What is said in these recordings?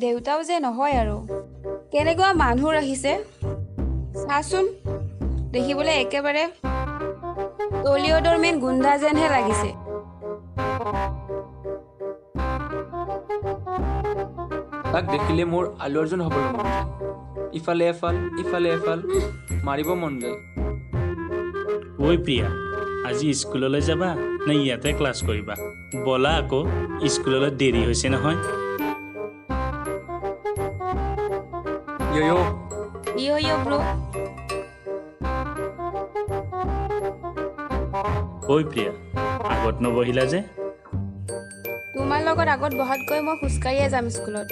দেউতাও যে নহয় আৰু কেনেকুৱা মানুহ ৰাখিছে চাচোন দেখিবলৈ একেবাৰে টলিউডৰ মেইন গুণ্ডা যেনহে লাগিছে তাক দেখিলে মোৰ আলু অৰ্জুন হ'বলৈ মন যায় ইফালে এফাল মাৰিব মন যায় ঐ প্ৰিয়া আজি স্কুললৈ যাবা নে ইয়াতে ক্লাছ কৰিবা ব'লা আকৌ স্কুললৈ দেৰি হৈছে নহয় ইয়ো ইয় ব্ৰ ঐ প্ৰিয়া আগত নবহিলা যে তোমাৰ লগত আগত বহাতকৈ মই খোজকাঢ়িয়ে যাম স্কুলত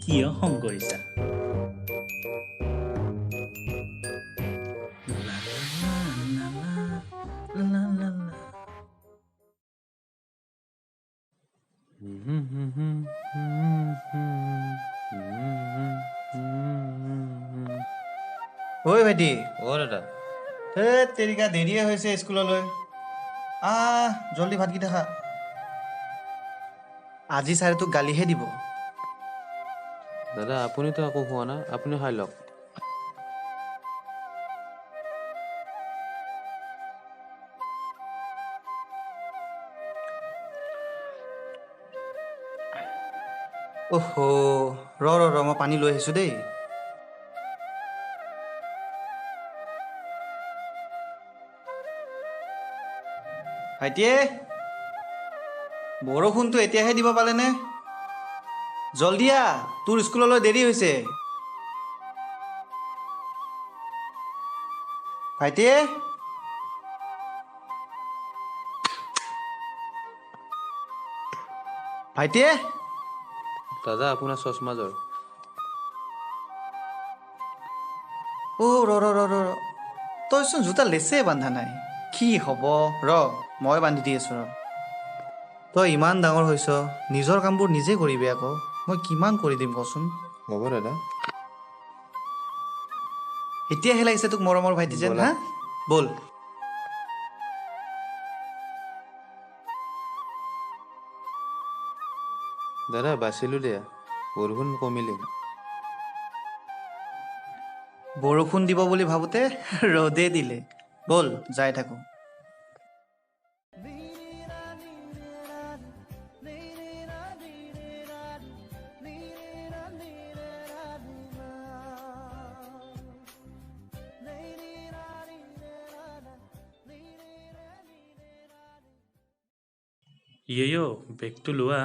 কিয় খং কৰিছা ঐ ভাইটি দাদা ধেত তেৰিকা দেৰিয়ে হৈছে স্কুললৈ জল্দি ভাতকেইটা খা আজি ছাৰে তোক গালিহে দিব দাদা আপুনিতো একো খোৱা নাই আপুনি খাই লওক ৰ মই পানী লৈ আহিছোঁ দেই ভাইটিয়ে বৰষুণটো এতিয়াহে দিব পালেনে জল্দি তোৰ স্কুললৈ দেৰি হৈছে ভাইটিয়ে ভাইটিয়ে দাদা আপোনাৰ চশমাযোৰ ৰ তইচোন জোতা লেচে বান্ধা নাই কি হ'ব মই বান্ধি দি আছোঁ তই ইমান ডাঙৰ হৈছ নিজৰ কামবোৰ নিজে কৰিবি আকৌ মই কিমান কৰি দিম কচোন হ'ব দাদা এতিয়াহে লাগিছে তোক মৰমৰ ভাইটি যেন ব'লা। হা ব'ল দাদা বাচিলো দিয়া বৰষুণ কমিলে বৰষুণ দিব বুলি ভাবোতে ৰ'দে দিলে ব'ল যাই থাকোঁ ইয়ো বেগটো লোৱা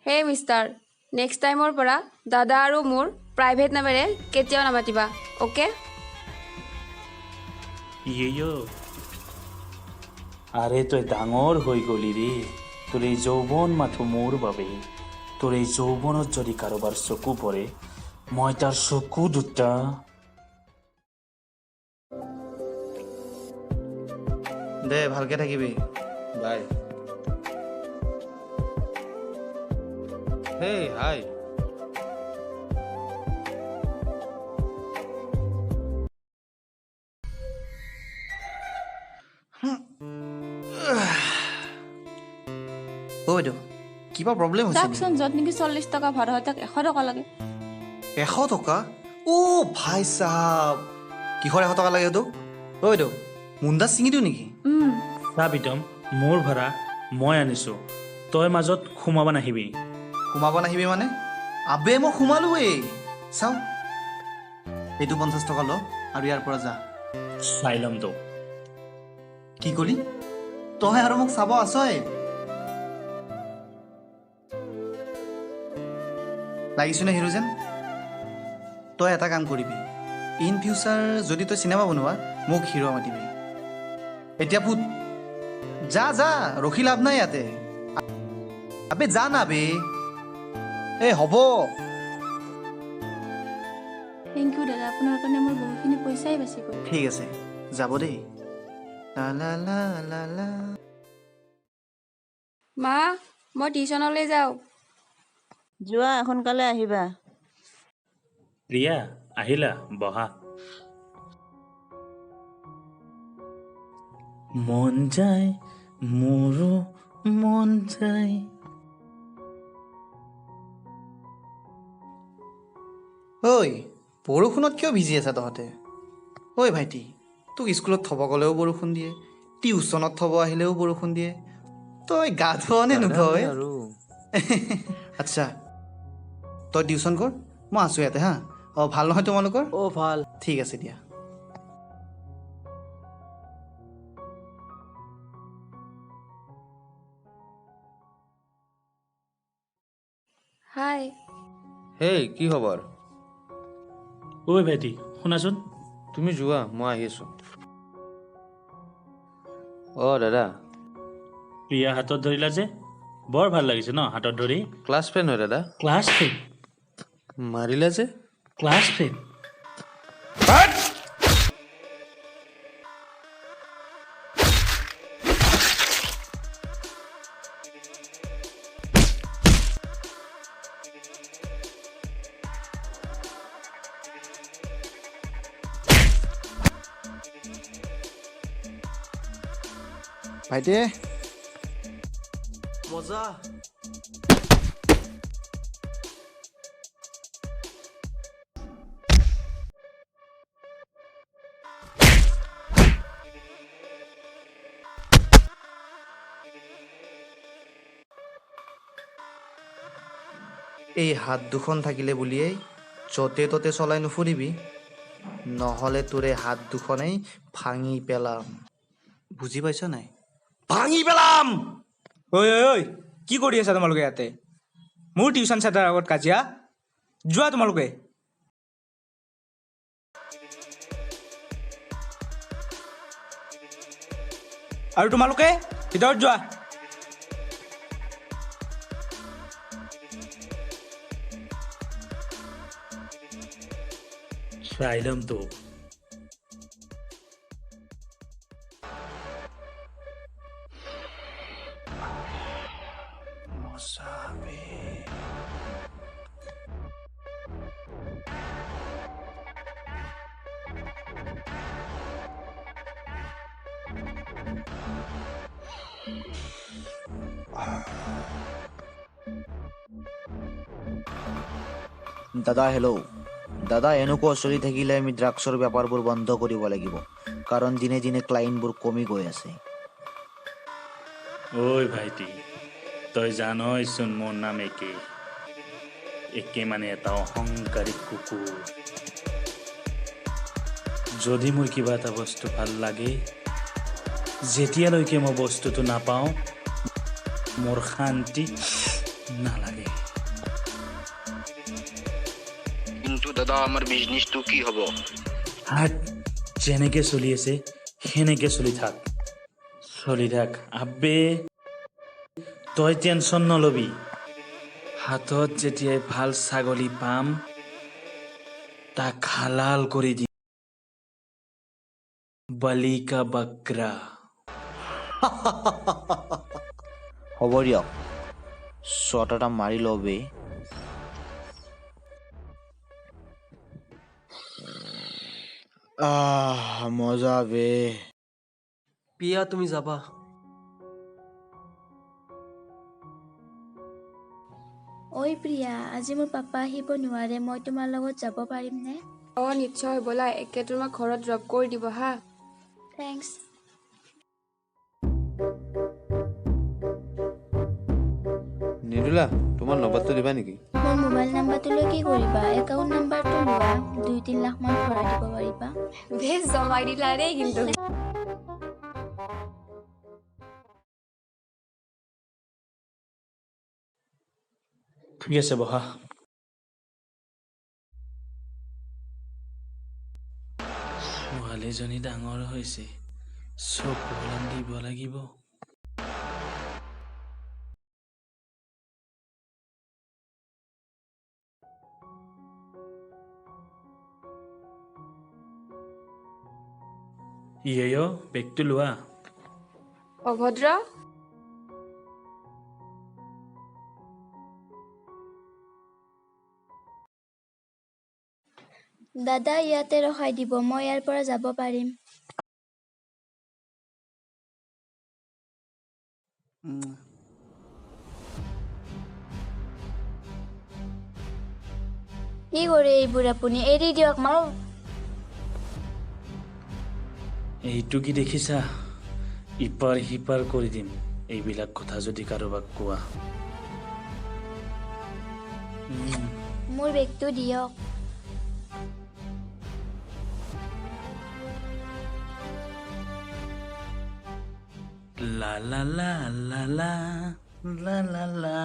হে মিষ্টাৰ নেক্সট টাইমৰ পৰা দাদা আৰু মোৰ প্ৰাইভেট নামেৰে কেতিয়াও নামাতিবা অ'কে ইয়ো আৰে তই ডাঙৰ হৈ গলি ৰে তোৰ এই যৌৱন মাথো মোৰ বাবে তোৰ এই যৌৱনত যদি কাৰোবাৰ চকু পৰে মই তাৰ চকু দুটা দে ভালকে থাকিবি বাই হেই হাই বাইদেউ কিবা প্ৰব্লেম হৈছে চাওকচোন য'ত নেকি 40 টকা ভাড়া হয় তাক 100 টকা লাগে 100 টকা ভাই চাহাব কিহৰ 100 টকা লাগে তোক বাইদেউ মুণ্ডা ছিঙি দিওঁ নেকি চা বিতম মোৰ ভাড়া মই আনিছোঁ তই মাজত সোমাব নাহিবি সোমাব নাহিবি মানে আবে মই সোমালোৱেই চাওঁ এইটো 50 টকা ল আৰু ইয়াৰ পৰা যা চাই ল'ম তোক কি কলি তই আৰু মোক চাব আছই লাগিছেনে হিৰোজেন তই এটা কাম কৰিবি ইন ফিউচাৰ যদি তই চিনেমা বনোৱা মোক হিৰো মাতিবি এতিয়া পুত যা ৰখি লাভ নাই ইয়াতে আবে যা না বে হ'ব থেংক ইউ দাদা আপোনাৰ কাৰণে মোৰ বহুতখিনি পইচাই বাচি গ'ল ঠিক আছে যাব দেই লা লা লা লা লা মা মই টিউশ্যনলৈ যাওঁ যোৱা সোনকালে আহিবা প্ৰিয়া আহিলা বহা মন যায় মোৰো মন যায় ঐ বৰষুণত কিয় ভিজি আছা তহঁতে? ঐ ভাইটি, তোক স্কুলত থ'ব গ'লেও বৰষুণ দিয়ে, টিউচনত থ'ব আহিলেও বৰষুণ দিয়ে, তই গা ধুৱ নে দাদা, নুধুৱ? মই আৰু আচ্ছা, তই টিউচন কৰ, মই আছোঁ ইয়াতে হা। অঁ ভাল নহয় তোমালোকৰ? অ' ভাল। ঠিক আছে দিয়া। হাই। হেই কি খবৰ? ঐ ভাইটি শুনাচোন। তুমি যোৱা, মই আহি আছোঁ। অ' দাদা, প্ৰিয়া হাতত ধৰিলা যে, বৰ ভাল লাগিছে ন হাতত ধৰি। ক্লাছ ফ্ৰেণ্ড হয় দাদা। Class friend? মাৰিলা যে? Class friend? ভাইটি মজা। এই হাত দুখন থাকিলে বুলিয়েই য'তে ত'তে চলাই নুফুৰিবি, নহ'লে তোৰ এই হাত দুখনেই ভাঙি পেলাম। বুজি পাইছ নাই? ভাঙি পেলাম। ঐ ঐ ঐ কি কৰি আছা তোমালোকে ইয়াতে? মোৰ টিউচন চেণ্টাৰৰ আগত কাজিয়া? যোৱা তোমালোকে। আৰু তোমালোকে ভিতৰত যোৱা। চাই ল'ম তো। দাদা হেল্ল', দাদা এনেকুৱা চলি থাকিলে আমি ড্ৰাগছৰ বেপাৰবোৰ বন্ধ কৰিব লাগিব, কাৰণ দিনে দিনে ক্লাইণ্টবোৰ কমি গৈ আছে। ঐ ভাইটি, তই জানইচোন মোৰ নাম একে। একে মানে এটা অহংকাৰী কুকুৰ। যদি মোৰ কিবা এটা বস্তু ভাল লাগে, যেতিয়ালৈকে মই বস্তুটো নাপাওঁ মোৰ শান্তি নালাগে। কিন্তু দাদা আমাৰ বিজনেছটো কি হ'ব? হাত যেনেকে চলি আছে সেনেকে চলি থাক। আবে তই টেনশ্যন নলবি। হাতত যেতিয়াই ভাল ছাগলী পাম তাক হালাল কৰি দিম। বলি কা বকৰা। হ'ব দিয়ক, শ্বট এটা মাৰি লওঁ বে। মজা বে। প্ৰিয়া তুমি যাবা। ঐ প্ৰিয়া, আজি মোৰ পাপা আহিব নোৱাৰে, মই তোমাৰ লগত যাব পাৰিমনে? অঁ নিশ্চয়, ব'লা একে তোমাক ঘৰত ড্ৰপ কৰি দিব হা। থেংকছ। নিদুলা, তোমাৰ নম্বৰটো দিবা নেকি? মোৰ মোবাইল নাম্বাৰটো লৈ কি কৰিবা? একাউণ্ট নাম্বাৰটো লোৱা, 2-3 লাখ মান ভৰাই দিব পাৰিবা। বেছ জমাই দিলা দেই কিন্তু। ঠিক আছে বহা। ছোৱালীজনী ডাঙৰ হৈছে, চকু অলপ দিব লাগিব। ইয়ে বেগটো লোৱা। অভদ্ৰ। দাদা ইয়াতে ৰখাই দিব, মই ইয়াৰ পৰা যাব পাৰিম। কি কৰে এইবোৰ আপুনি? এৰি দিয়ক মাৰো। এইটো কি দেখিছা? ইপাৰ সিপাৰ কৰি দিম এইবিলাক কথা যদি কাৰোবাক কোৱা। মোৰ বেগটো দিয়ক। লা লা লা লা লা লা লা লা।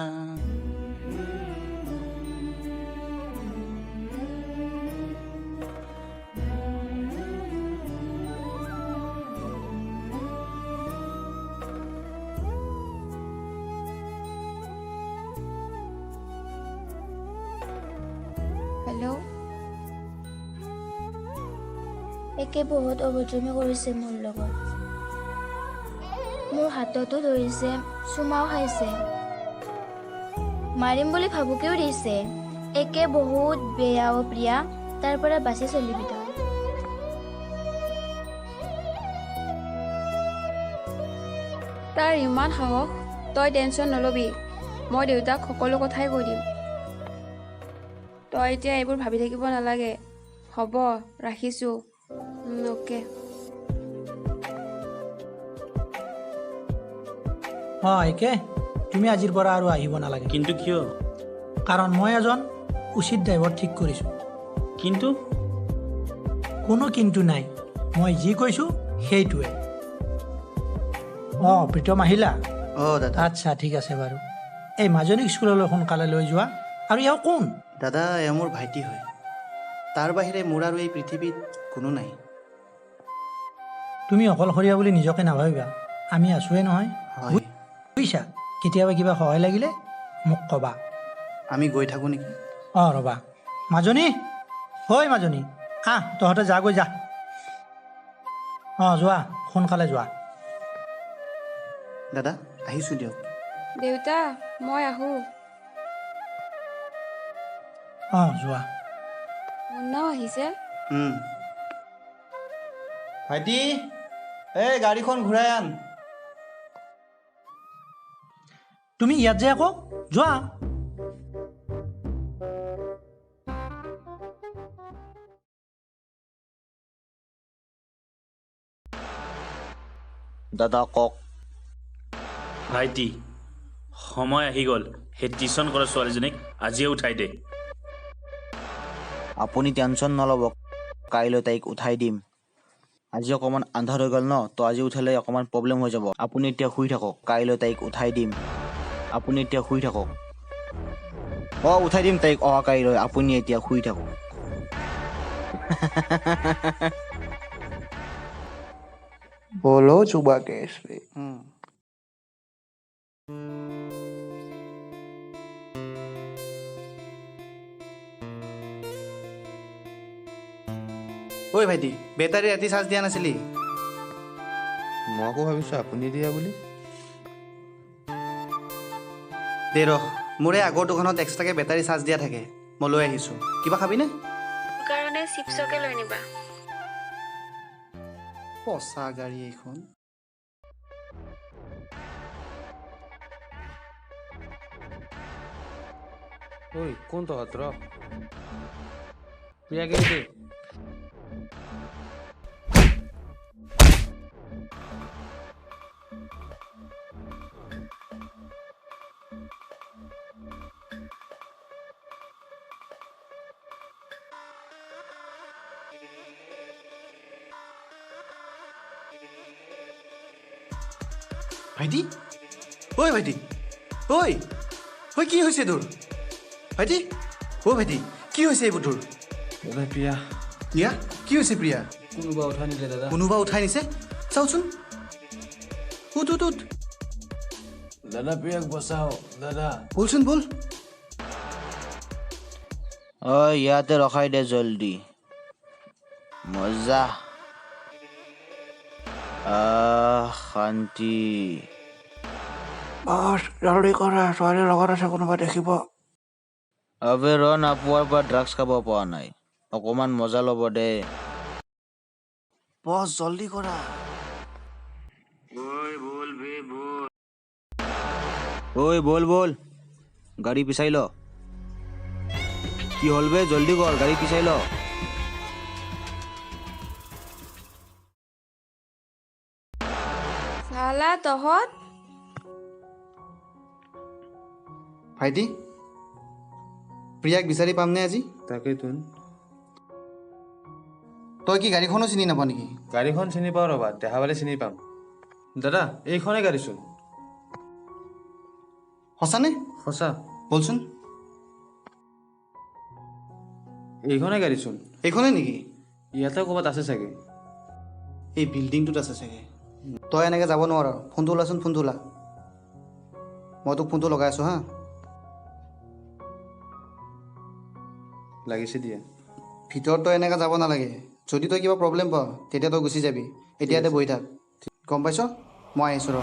হেল্ল', একে বহুত অভদ্ৰামি কৰিছে মোৰ লগত। মোৰ হাততো ধৰিছে, চুমাও খাইছে, মাৰিম বুলি ভাবুকেও দিছে। একে বহুত বেয়া অ প্ৰিয়া, তাৰ পৰা বাচি চলিবি তই। তাৰ ইমান সাহস। তই টেনশ্যন নল'বি, মই দেউতাক সকলো কথাই কৈ দিম। তই এতিয়া এইবোৰ ভাবি থাকিব নালাগে। হ'ব, ৰাখিছোঁ। অ'কে। একে তুমি আজিৰ পৰা আৰু আহিব নালাগে, কিন্তু কিয়? কাৰণ মই এজন উচিত ড্ৰাইভাৰ ঠিক কৰিছোঁ। কিন্তু কোনো কিন্তু নাই, মই যি কৈছোঁ সেইটোৱে। প্ৰীতম আহিলা? দাদা। আচ্ছা, ঠিক আছে বাৰু। এই মাজনীক স্কুললৈ সোনকালে লৈ যোৱা। আৰু ইয়াৰ কোন? দাদা, এওঁ মোৰ ভাইটি হয়। তাৰ বাহিৰে মোৰ আৰু এই পৃথিৱীত কোনো নাই। তুমি অকলশৰীয়া বুলি নিজকে নাভাবিবা, আমি আছোৱে নহয়। হয়, বুজিছা? কেতিয়াবা কিবা সহায় লাগিলে মোক ক'বা। আমি গৈ থাকোঁ নেকি? ৰ'বা। মাজনী, মাজনী, তহঁতে যা, গৈ যা। যোৱা, সোনকালে যোৱা। দাদা, আহিছোঁ দিয়ক। দেউতা, মই আহোঁ। যোৱা। মুন্নাও আহিছে। ভাইটি, এই গাড়ীখন ঘূৰাই আন। তুমি ইয়াত যে আকৌ, যোৱা। দাদা কওক। ভাইটি, সময় আহি গ'ল। সেই টিউশ্যন কৰা ছোৱালীজনীক আজিয়ে উঠাই দে। আপুনি টেনশ্যন নল'ব, কাইলৈ তাইক উঠাই দিম। আজি অকণমান আন্ধাৰ হৈ গ'ল ন, তো আজি উঠালে অকণমান প্ৰব্লেম হৈ যাব। আপুনি এতিয়া শুই থাকক, কাইলৈ তাইক উঠাই দিম। আপুনি এতিয়া শুই থাকক। উঠাই দিম তাইক কাইলৈ। আপুনি এতিয়া শুই থাকক। बोलो चुबा केस पे। ঐ ভাইটি, বেটাৰী ৰাতি চাৰ্জ দিয়া নাছিলি? মই আকৌ ভাবিছোঁ আপুনি দিয়া বুলি। দে ৰহ, মোৰ এই আগৰ দোকানত এক্সট্ৰাকৈ বেটাৰী চাৰ্জ দিয়া থাকে, মই লৈ আহিছোঁ। কিবা খাবিনে? তোৰ কাৰণে চিপছকে লৈ নিবা। পচা গাড়ী এইখন। ঐ কোন তহঁত ৰ? প্ৰিয়াকে দে। ভাইটি, ভাইটি, কি হৈছে তোৰ? ভাইটি, ভাইটি, কি হৈছে এইবোৰ তোৰ? দাদা প্ৰিয়া। প্ৰিয়া, কি হৈছে প্ৰিয়া? কোনোবা উঠাই নিলে দাদা। কোনোবা উঠাই নিছে? চাওচোন। উঠ। দাদা প্ৰিয়াক বচাও দাদা। বলচোন বল। ইয়াতে ৰখাই দে জলদি। মজা। শান্তি। জলদি কৰা, ছোৱালীৰ লগত আছে, কোনোবা দেখিব। নাপোৱাৰ পৰা ড্ৰাগছ খাব পৰা নাই, অকমান মজা ল'ব দে। বছ জলদি কৰা। বল গাড়ী পিছাই ল। কি হ'ল বে জল্দি কৰ গাড়ী পিছাই ল চালা তহঁত ভাইটি প্ৰিয়াক বিচাৰি পামনে আজি? তাকেইতোন তই কি গাড়ীখনো চিনি নাপাৱ নেকি? গাড়ীখন চিনি পাওঁ ৰ'বা, দেখা পালে চিনি পাম। দাদা এইখনে গাড়ীচোন। সঁচানে? সঁচা, বলচোন এইখনে গাড়ীচোন। এইখনে নেকি? ইয়াতে ক'ৰবাত আছে চাগে। এই বিল্ডিংটোত আছে চাগে। তই এনেকৈ যাব নোৱাৰ। ফোনটো ওলাচোন, ফোনটো ওলা। মই তোক ফোনটো লগাই আছোঁ হা। লাগিছে দিয়া। ভিতৰত তই এনেকৈ যাব নালাগে। যদি তই কিবা প্ৰব্লেম পাৱ তেতিয়া তই গুচি যাবি। এতিয়া ইয়াতে বহি থাক, গম পাইছ? মই আহিছোঁ ৰ।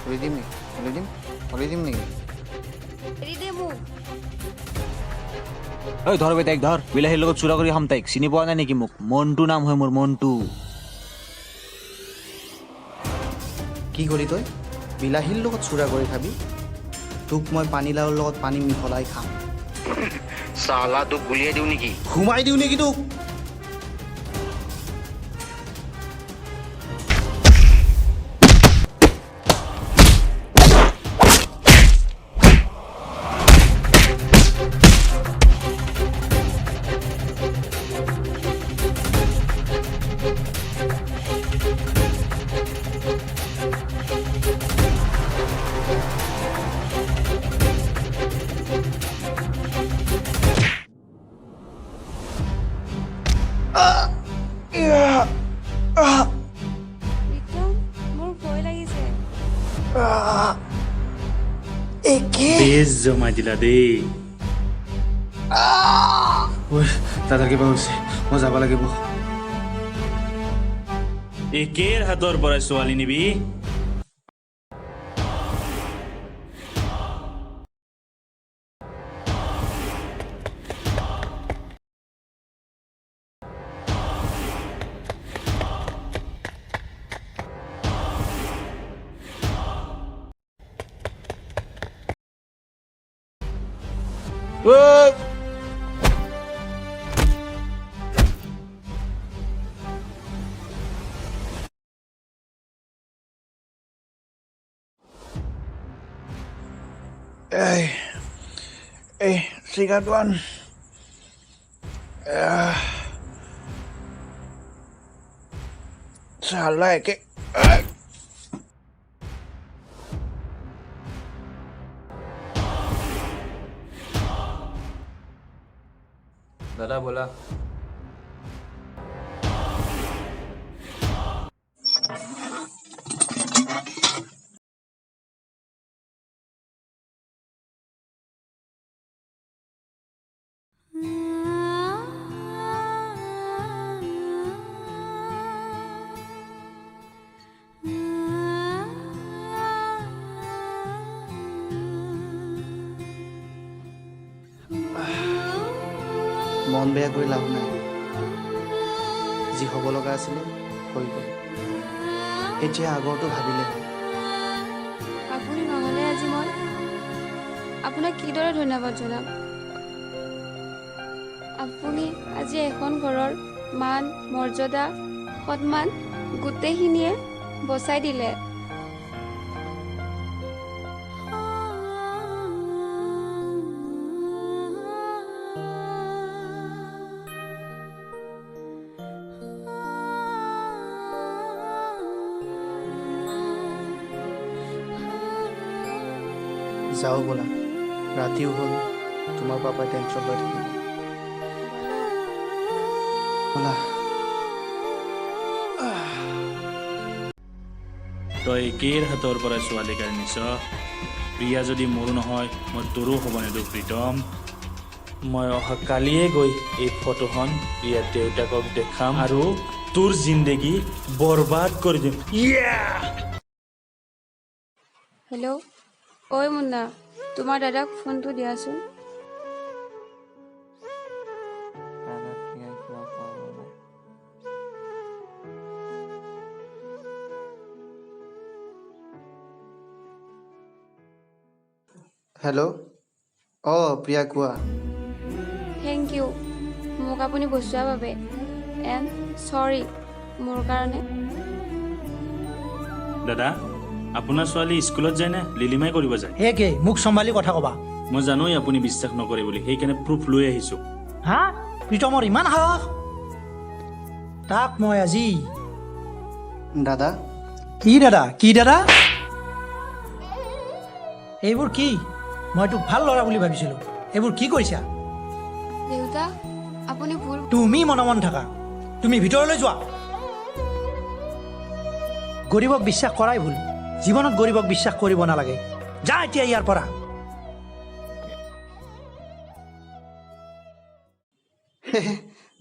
কৰি দিম নেকি? কৰি দিম নেকি? এৰি দে মোক। ঐ ধৰ বে তাইক ধৰ বিলাহীৰ লগত চুৰা কৰি খাম তাইক চিনি পোৱা নাই নেকি মোক মন্টু নাম হয় মোৰ মন্টু কি কৰি তই বিলাহীৰ লগত চুৰা কৰি খাবি? তোক মই পানীলাওৰ লগত পানী মিহলাই খাম। চালা তোক গুলিয়াই দিওঁ নেকি? সোমাই দিওঁ নেকি তোক? বিক্ৰম, মোৰ ভয় লাগিছে। বেজ জমাই দিলা দেই ঐ দাদা কিবা হৈছে, মই যাব লাগিব। একেৰ হাতৰ পৰা ছোৱালী নিবি এই চিগাৰেট ওৱান চালা একে দাদা ব'লা। মন বেয়া কৰি লাভ নাই। যি হ'ব লগা আছিলে হৈ গ'ল। এতিয়া আগৰটো ভাবিলে হ'ল। আপুনি নহ'লে আজি মই আপোনাক কিদৰে ধন্যবাদ জনাম? আপুনি আজি এখন ঘৰৰ মান মৰ্যাদা সন্মান গোটেইখিনিয়ে বচাই দিলে। যাওঁ ব'লা, ৰাতিও হ'ল, তোমাৰ পাপাই টেনশ্যন লৈ থাকিব। ব'লা। তই একেৰ হাতৰ পৰা ছোৱালীক আনিছ। প্ৰিয়া যদি মোৰ নহয় মই তোৰো হ'ব নিদিওঁ প্ৰীতম। মই অহা কালিয়ে গৈ এই ফটোখন প্ৰিয়াৰ দেউতাকক দেখাম আৰু তোৰ জিন্দগী বৰবাদ কৰি দিম। হেল্ল', ঐ মুন্না, তোমাৰ দাদাক ফোনটো দিয়াচোন। হেল্ল', অঁ প্ৰিয়া কোৱা। থেংক ইউ মোক আপুনি বচোৱাৰ বাবে, এণ্ড চৰি মোৰ কাৰণে। দাদা, আপোনাৰ ছোৱালী স্কুলত যায় নে লিলিমাই কৰিব যায়? একে মোক চম্ভালি কথা ক'বা। মই জানোৱেই আপুনি বিশ্বাস নকৰে বুলি, সেইকাৰণে প্ৰুফ লৈ আহিছোঁ। হা, প্ৰীতমৰ ইমান সাহস? তাক মই আজি। দাদা, কি দাদা, কি দাদা? এইবোৰ কি? মই তোক ভাল ল'ৰা বুলি ভাবিছিলোঁ, এইবোৰ কি কৰিছা? দেউতা, আপুনি ভুল। তুমি মনে থাকা, তুমি ভিতৰলৈ যোৱা। গৰীবক বিশ্বাস কৰাই ভুল, জীৱনত গৰীবক বিশ্বাস কৰিব নালাগে। যা এতিয়া ইয়াৰ পৰা।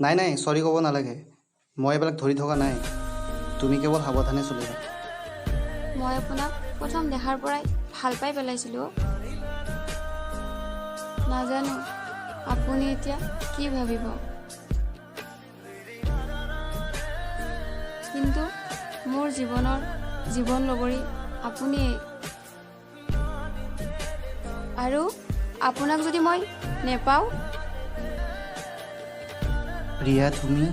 নাই নাই, চৰি ক'ব নালাগে, মই এইবিলাক ধৰি থকা নাই। তুমি কেৱল সাৱধানে চলিবা। মই আপোনাক প্ৰথম দেখাৰ পৰাই ভাল পাই পেলাইছিলোঁ। নাজানো আপুনি এতিয়া কি ভাবিব, কিন্তু মোৰ জীৱনৰ জীৱন লগৰী আপুনিয়েই। আৰু আপোনাক যদি মই নেপাওঁ, প্ৰিয়া তুমি